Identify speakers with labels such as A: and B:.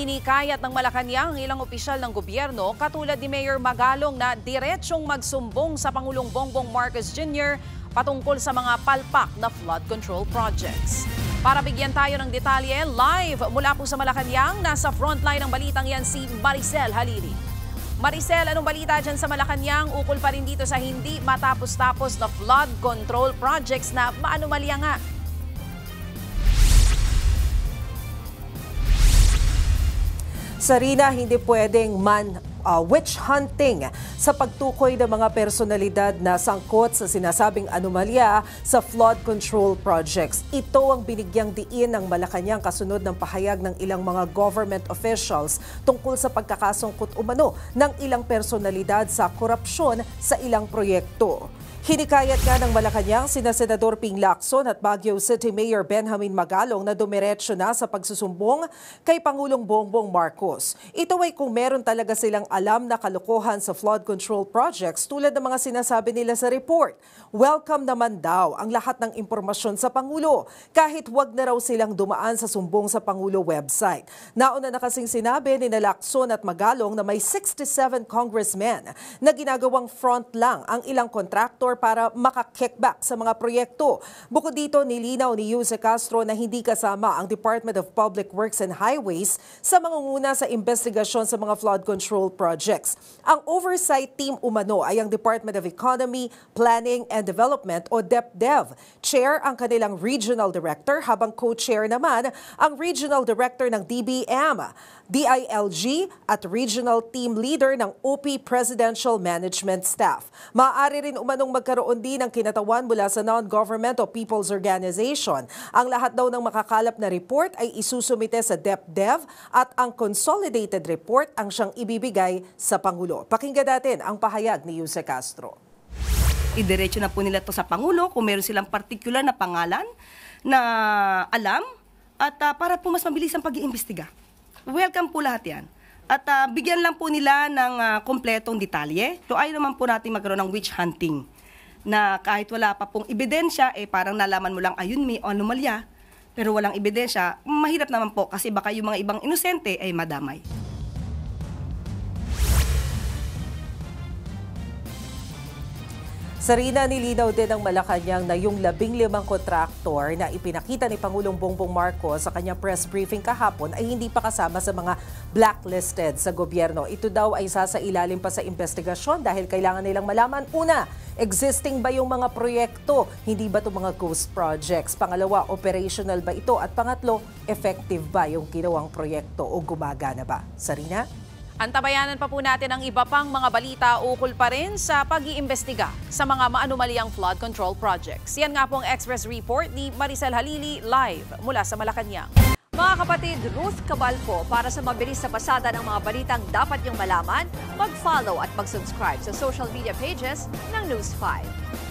A: Hinikayat ng Malacanang ang ilang opisyal ng gobyerno katulad ni Mayor Magalong na diretsyong magsumbong sa Pangulong Bongbong Marcos Jr. patungkol sa mga palpak na flood control projects. Para bigyan tayo ng detalye, live mula po sa Malacanang, nasa frontline ng balitang yan si Maricel Halili. Maricel, anong balita dyan sa Malacanang? Ukol pa rin dito sa hindi matapos-tapos na flood control projects na maanumalya nga.
B: Sarina, hindi pwedeng witch hunting sa pagtukoy ng mga personalidad na sangkot sa sinasabing anomalya sa flood control projects. Ito ang binigyang diin ng Malacanang kasunod ng pahayag ng ilang mga government officials tungkol sa pagkakasangkot umano ng ilang personalidad sa korupsyon sa ilang proyekto. Hinikayat nga ng Malacanang sina Senador Ping Lacson at Baguio City Mayor Benjamin Magalong na dumiretso na sa pagsusumbong kay Pangulong Bongbong Marcos. Ito ay kung meron talaga silang alam na kalokohan sa flood control projects tulad ng mga sinasabi nila sa report. Welcome naman daw ang lahat ng impormasyon sa Pangulo kahit wag na raw silang dumaan sa sumbong sa Pangulo website. Nauna na kasing sinabi ni Lacson at Magalong na may 67 congressmen na ginagawang front lang ang ilang kontraktor para maka-kickback sa mga proyekto. Bukod dito, nilinaw ni Jose Castro na hindi kasama ang Department of Public Works and Highways sa mangunguna sa investigasyon sa mga flood control projects. Ang oversight team umano ay ang Department of Economy, Planning and Development o DepDev. Chair ang kanilang Regional Director habang co-chair naman ang Regional Director ng DBM, DILG at Regional Team Leader ng OP Presidential Management Staff. Maaari rin umanong magkaroon din ng kinatawan mula sa non-government o people's organization. Ang lahat daw ng makakalap na report ay isusumite sa DepDev at ang consolidated report ang siyang ibibigay sa Pangulo. Pakinggan natin ang pahayag ni Jose Castro.
C: Idiretso na po nila ito sa Pangulo kung meron silang partikular na pangalan na alam at para po mas mabilis ang pag-iimbestiga. Welcome po lahat yan. At bigyan lang po nila ng kompletong detalye. So ayaw naman po natin magkaroon ng witch hunting na kahit wala pa pong ebidensya, parang nalaman mo lang ayun may anomalya, pero walang ebidensya, mahirap naman po kasi baka yung mga ibang inosente ay madamay.
B: Sarina, nilinaw din ng Malacanang na yung 15 kontraktor na ipinakita ni Pangulong Bongbong Marcos sa kanyang press briefing kahapon ay hindi pa kasama sa mga blacklisted sa gobyerno. Ito daw ay sasailalim pa sa investigasyon dahil kailangan nilang malaman, una, existing ba yung mga proyekto? Hindi ba ito mga ghost projects? Pangalawa, operational ba ito? At pangatlo, effective ba yung ginawang proyekto o gumagana ba? Sarina?
A: Antabayanan pa po natin ang iba pang mga balita ukol pa rin sa pag-iimbestiga sa mga maanumalyang flood control projects. Yan nga po ang Express Report ni Maricel Halili live mula sa Malacanang.
D: Mga kapatid, Ruth Cabal po para sa mabilis na pasada ng mga balitang dapat niyong malaman, mag-follow at mag-subscribe sa social media pages ng News 5.